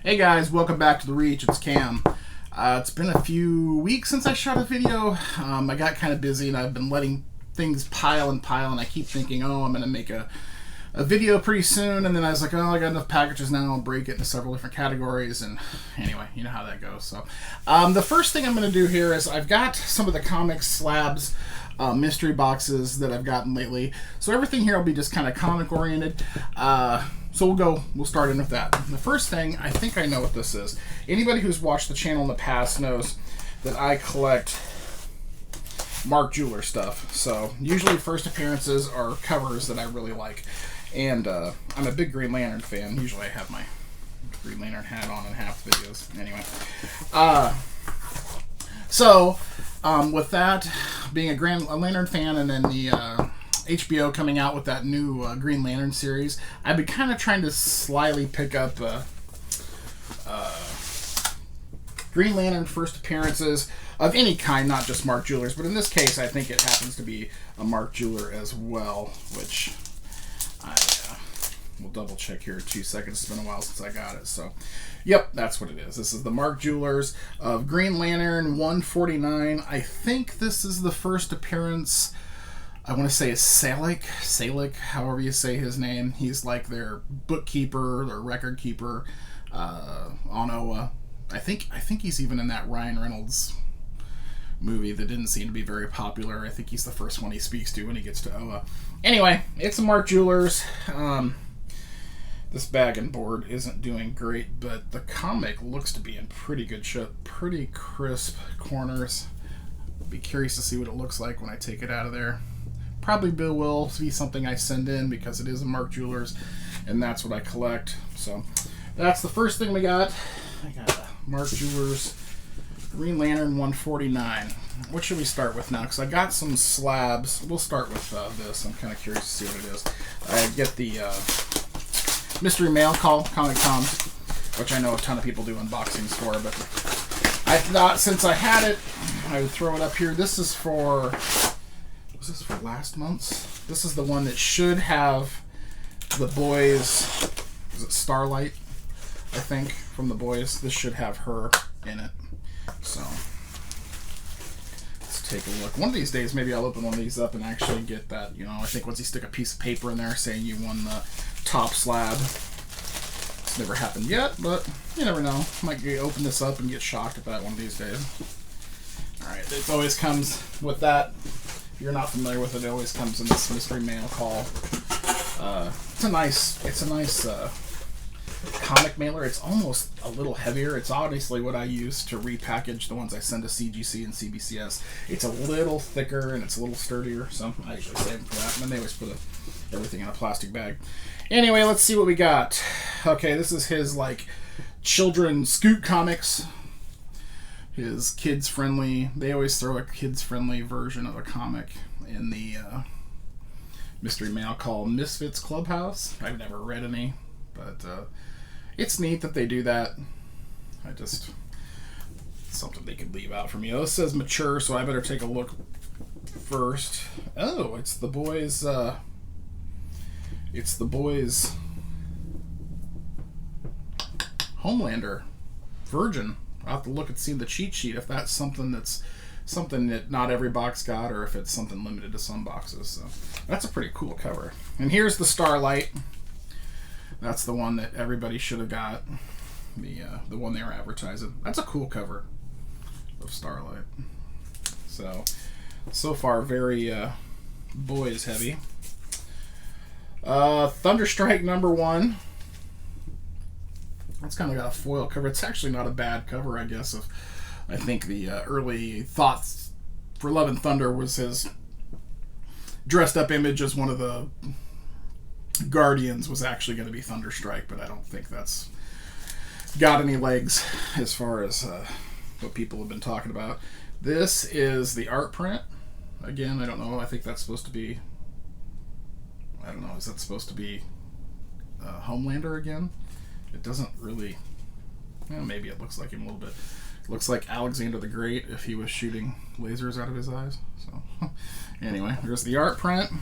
Hey guys, welcome back to The Reach. It's Cam. It's been a few weeks since I shot a video. I got kind of busy and I've been letting things pile and I keep thinking, oh, I'm going to make a video pretty soon, and then I was like, oh, I got enough packages now, I'll break it into several different categories, and anyway, you know how that goes. So the first thing I'm going to do here is I've got some of the comics Slabs mystery boxes that I've gotten lately. So everything here will be just kind of comic oriented. So we'll start in with that. The first thing, I think I know what this is. Anybody who's watched the channel in the past knows that I collect Mark Jeweler stuff. So usually first appearances are covers that I really like. And I'm a big Green Lantern fan. Usually I have my Green Lantern hat on in half the videos. Anyway. With that, being a Lantern fan, and then the HBO coming out with that new Green Lantern series, I've been kind of trying to slyly pick up Green Lantern first appearances of any kind, not just Mark Jeweler's, but in this case I think it happens to be a Mark Jeweler as well, which I will double check here in 2 seconds. It's been a while since I got it, so yep, that's what it is. This is the Mark Jeweler's of Green Lantern 149. I think this is the first appearance. I want to say it's Salik, however you say his name. He's like their bookkeeper, their record keeper on Oa. I think he's even in that Ryan Reynolds movie that didn't seem to be very popular. I think he's the first one he speaks to when he gets to Oa. Anyway, it's a Mark Jeweler's. This bag and board isn't doing great, but the comic looks to be in pretty good shape. Pretty crisp corners. Be curious to see what it looks like when I take it out of there. Probably will be something I send in because it is a Mark Jeweler's, and that's what I collect. So that's the first thing we got. I got a Mark Jeweler's Green Lantern 149. What should we start with now? Because I got some slabs. We'll start with this. I'm kind of curious to see what it is. I get the mystery mail call Comic Coms, which I know a ton of people do unboxings for, but I thought since I had it, I would throw it up here. This is for... Was this for last month's? This is the one that should have the boys. Is it Starlight? I think from the boys. This should have her in it. So let's take a look. One of these days, maybe I'll open one of these up and actually get that. You know, I think once you stick a piece of paper in there saying you won the top slab. It's never happened yet, but you never know. Might open this up and get shocked at that one of these days. All right, it always comes with that. If you're not familiar with it, it always comes in this mystery mail call. It's a nice comic mailer. It's almost a little heavier. It's obviously what I use to repackage the ones I send to CGC and CBCS. It's a little thicker and it's a little sturdier, so I usually save them for that. And then they always put everything in a plastic bag. Anyway, let's see what we got. Okay, this is his like children Scoot comics. His kids-friendly, they always throw a kids-friendly version of a comic in the mystery mail called Misfits Clubhouse. I've never read any, but it's neat that they do that. It's something they could leave out for me. Oh, this says mature, so I better take a look first. Oh, it's the boys, Homelander, Virgin. I'll have to look and see the cheat sheet if that's something that not every box got, or if it's something limited to some boxes. So that's a pretty cool cover. And here's the Starlight. That's the one that everybody should have got. The one they were advertising. That's a cool cover of Starlight. So far very boys heavy. Thunderstrike #1. It's kind of got a foil cover. It's actually not a bad cover, I guess. I think the early thoughts for Love and Thunder was his dressed up image as one of the Guardians was actually going to be Thunderstrike, but I don't think that's got any legs as far as what people have been talking about. This is the art print. Again, I don't know. I think that's supposed to be... I don't know. Is that supposed to be Homelander again? It doesn't really... Well, maybe it looks like him a little bit. It looks like Alexander the Great if he was shooting lasers out of his eyes. So, anyway, there's the art print.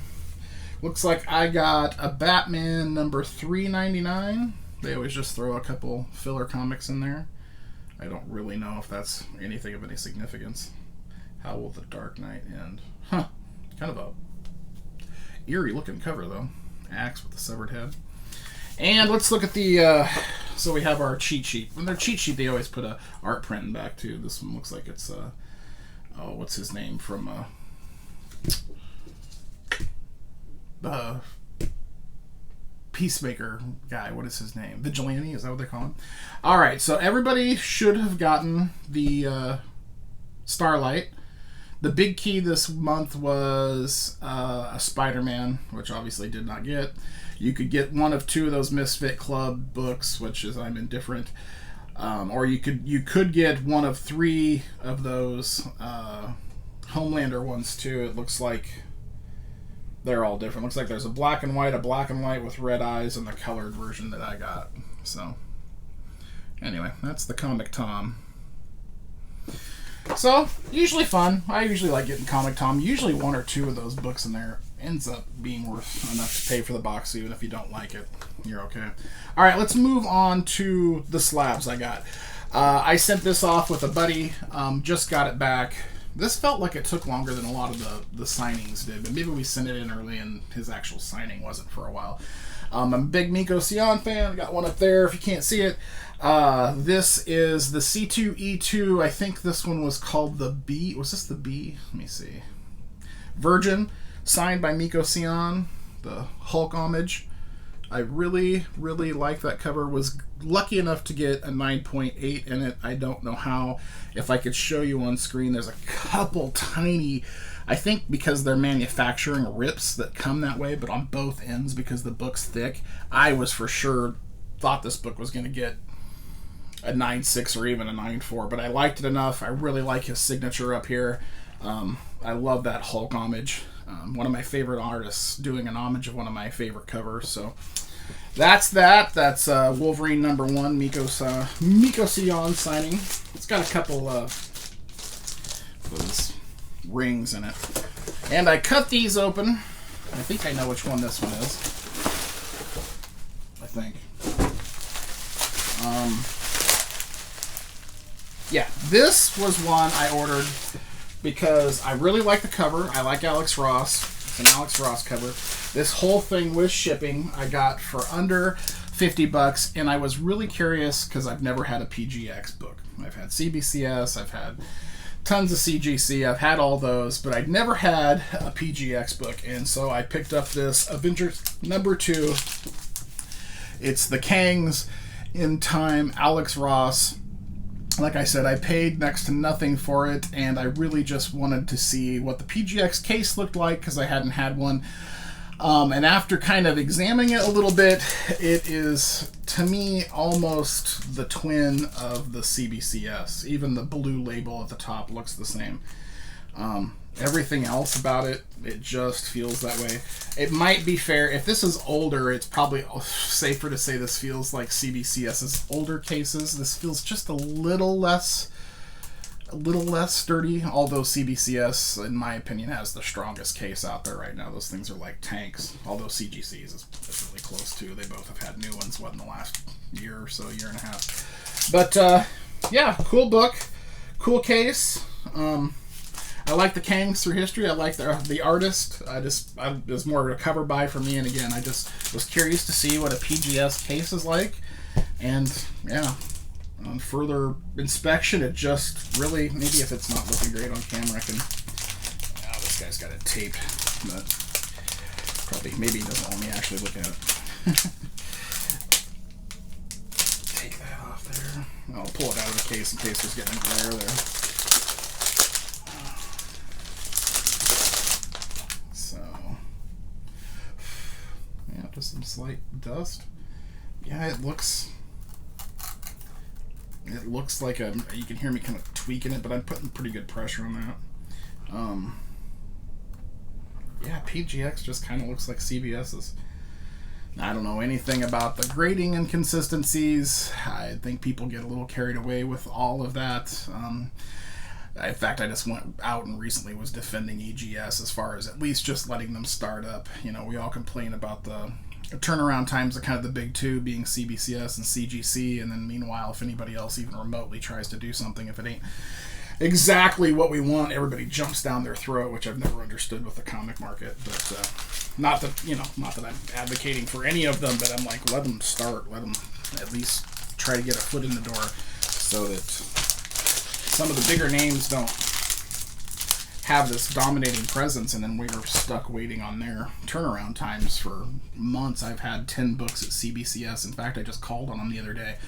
Looks like I got a Batman number 399. They always just throw a couple filler comics in there. I don't really know if that's anything of any significance. How will the Dark Knight end? Huh. Kind of a eerie looking cover though. Axe with the severed head. And let's look at the so we have our cheat sheet. In their cheat sheet they always put a art print in back too. This one looks like it's oh, what's his name from Peacemaker guy. What is his name? Vigilante, is that what they call him? Alright, so everybody should have gotten the Starlight. The big key this month was a Spider-Man, which obviously did not get. You could get one of two of those Misfit Club books, which is I'm indifferent. Or you could get one of three of those Homelander ones too. It looks like they're all different. Looks like there's a black and white with red eyes, and the colored version that I got. So anyway, that's the Comic Tom. So, usually fun. I usually like getting Comic Tom. Usually one or two of those books in there ends up being worth enough to pay for the box, even if you don't like it. You're okay. Alright, let's move on to the slabs I got. I sent this off with a buddy. Just got it back. This felt like it took longer than a lot of the signings did, but maybe we sent it in early and his actual signing wasn't for a while. I'm a big Miko Sion fan. Got one up there if you can't see it. This is the C2E2. I think this one was called the B. Was this the B? Let me see. Virgin, signed by Miko Sion, the Hulk homage. I really, really like that cover. Was lucky enough to get a 9.8 in it. I don't know how. If I could show you on screen, there's a couple tiny, I think because they're manufacturing rips that come that way, but on both ends because the book's thick. I was for sure thought this book was going to get a 9.6 or even a 9.4, but I liked it enough. I really like his signature up here. I love that Hulk homage. One of my favorite artists doing an homage of one of my favorite covers. So that's that. That's Wolverine #1, Miko Sion signing. It's got a couple of those rings in it. And I cut these open. I think I know which one this one is. I think. Yeah, this was one I ordered because I really like the cover. I like Alex Ross. It's an Alex Ross cover. This whole thing with shipping I got for under $50, and I was really curious because I've never had a PGX book. I've had CBCS, I've had tons of CGC, I've had all those, but I'd never had a PGX book, and so I picked up this Avengers #2. It's the Kang's In Time Alex Ross. Like I said, I paid next to nothing for it, and I really just wanted to see what the PGX case looked like because I hadn't had one. And after kind of examining it a little bit, it is, to me, almost the twin of the CBCS. Even the blue label at the top looks the same. Everything else about it, it just feels that way. It might be fair. If this is older, it's probably safer to say this feels like CBCS's older cases. This feels just a little less sturdy, although CBCS, in my opinion, has the strongest case out there right now. Those things are like tanks, although CGC's is really close too. They both have had new ones, in the last year or so, year and a half. But, yeah, cool book, cool case. I like the Kangs through history. I like the artist. It was more of a cover buy for me. And again, I just was curious to see what a PGS case is like. And yeah, on further inspection, it just really, maybe if it's not looking great on camera, I can. Oh, this guy's got it taped, but probably maybe he doesn't want me actually looking at it. Take that off there. I'll pull it out of the case in case there's getting a glare there. Just some slight dust. Yeah, it looks like you can hear me kind of tweaking it, but I'm putting pretty good pressure on that. Yeah, PGX just kind of looks like CBS's. I don't know anything about the grading inconsistencies. I think people get a little carried away with all of that. In fact, I just went out and recently was defending EGS as far as at least just letting them start up. You know, we all complain about the turnaround times are kind of the big two, being CBCS and CGC, and then meanwhile, if anybody else even remotely tries to do something, if it ain't exactly what we want, everybody jumps down their throat, which I've never understood with the comic market. But not that I'm advocating for any of them, but I'm like, let them start, let them at least try to get a foot in the door, so that some of the bigger names don't have this dominating presence, and then we were stuck waiting on their turnaround times for months. I've had 10 books at CBCS. In fact, I just called on them the other day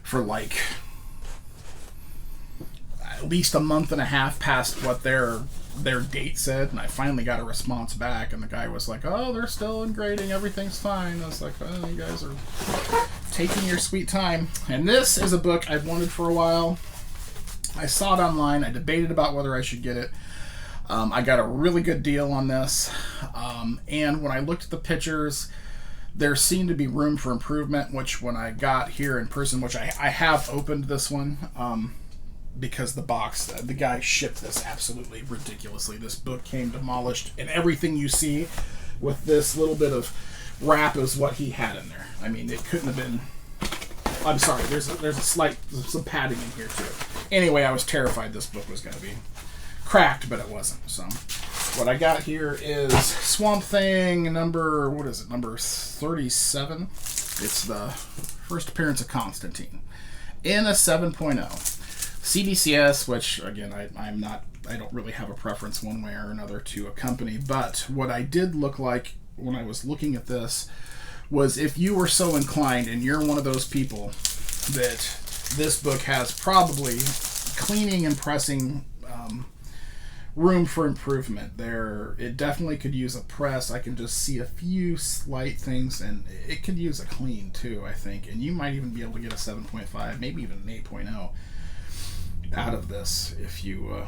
for like at least a month and a half past what their date said, and I finally got a response back, and the guy was like, oh, they're still in grading, everything's fine. I was like, oh, you guys are taking your sweet time. And this is a book I've wanted for a while. I saw it online. I debated about whether I should get it. I got a really good deal on this, and when I looked at the pictures, there seemed to be room for improvement, which when I got here in person, which I have opened this one, because the box, the guy shipped this absolutely ridiculously. This book came demolished, and everything you see with this little bit of wrap is what he had in there. I mean, it couldn't have been... I'm sorry, there's some padding in here too. Anyway, I was terrified this book was going to be cracked, but it wasn't. So what I got here is Swamp Thing number 37. It's the first appearance of Constantine in a 7.0. CBCS, which again, I don't really have a preference one way or another to a company, but what I did look like when I was looking at this was, if you were so inclined and you're one of those people that this book has probably cleaning and pressing room for improvement there, it definitely could use a press. I can just see a few slight things, and it could use a clean too, I think, and you might even be able to get a 7.5, maybe even an 8.0 out of this if you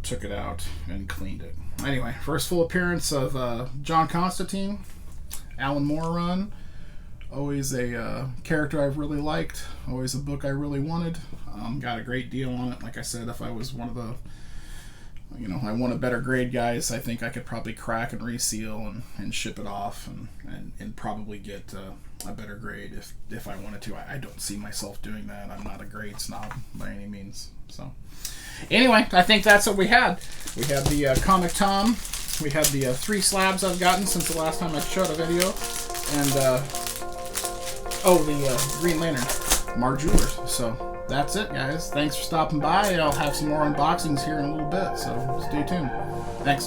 took it out and cleaned it. Anyway, first full appearance of John Constantine, Alan Moore run. Always a character I've really liked, always a book I really wanted. Got a great deal on it. Like I said, if I was one of the, I want a better grade guys, I think I could probably crack and reseal and ship it off and probably get a better grade if I wanted to. I don't see myself doing that. I'm not a grade snob by any means. So anyway, I think that's what we had. We had the Comic Tom. We had the 3 slabs I've gotten since the last time I showed a video. And, the Green Lantern, Mar Jewelers. So that's it, guys. Thanks for stopping by. I'll have some more unboxings here in a little bit, so stay tuned. Thanks.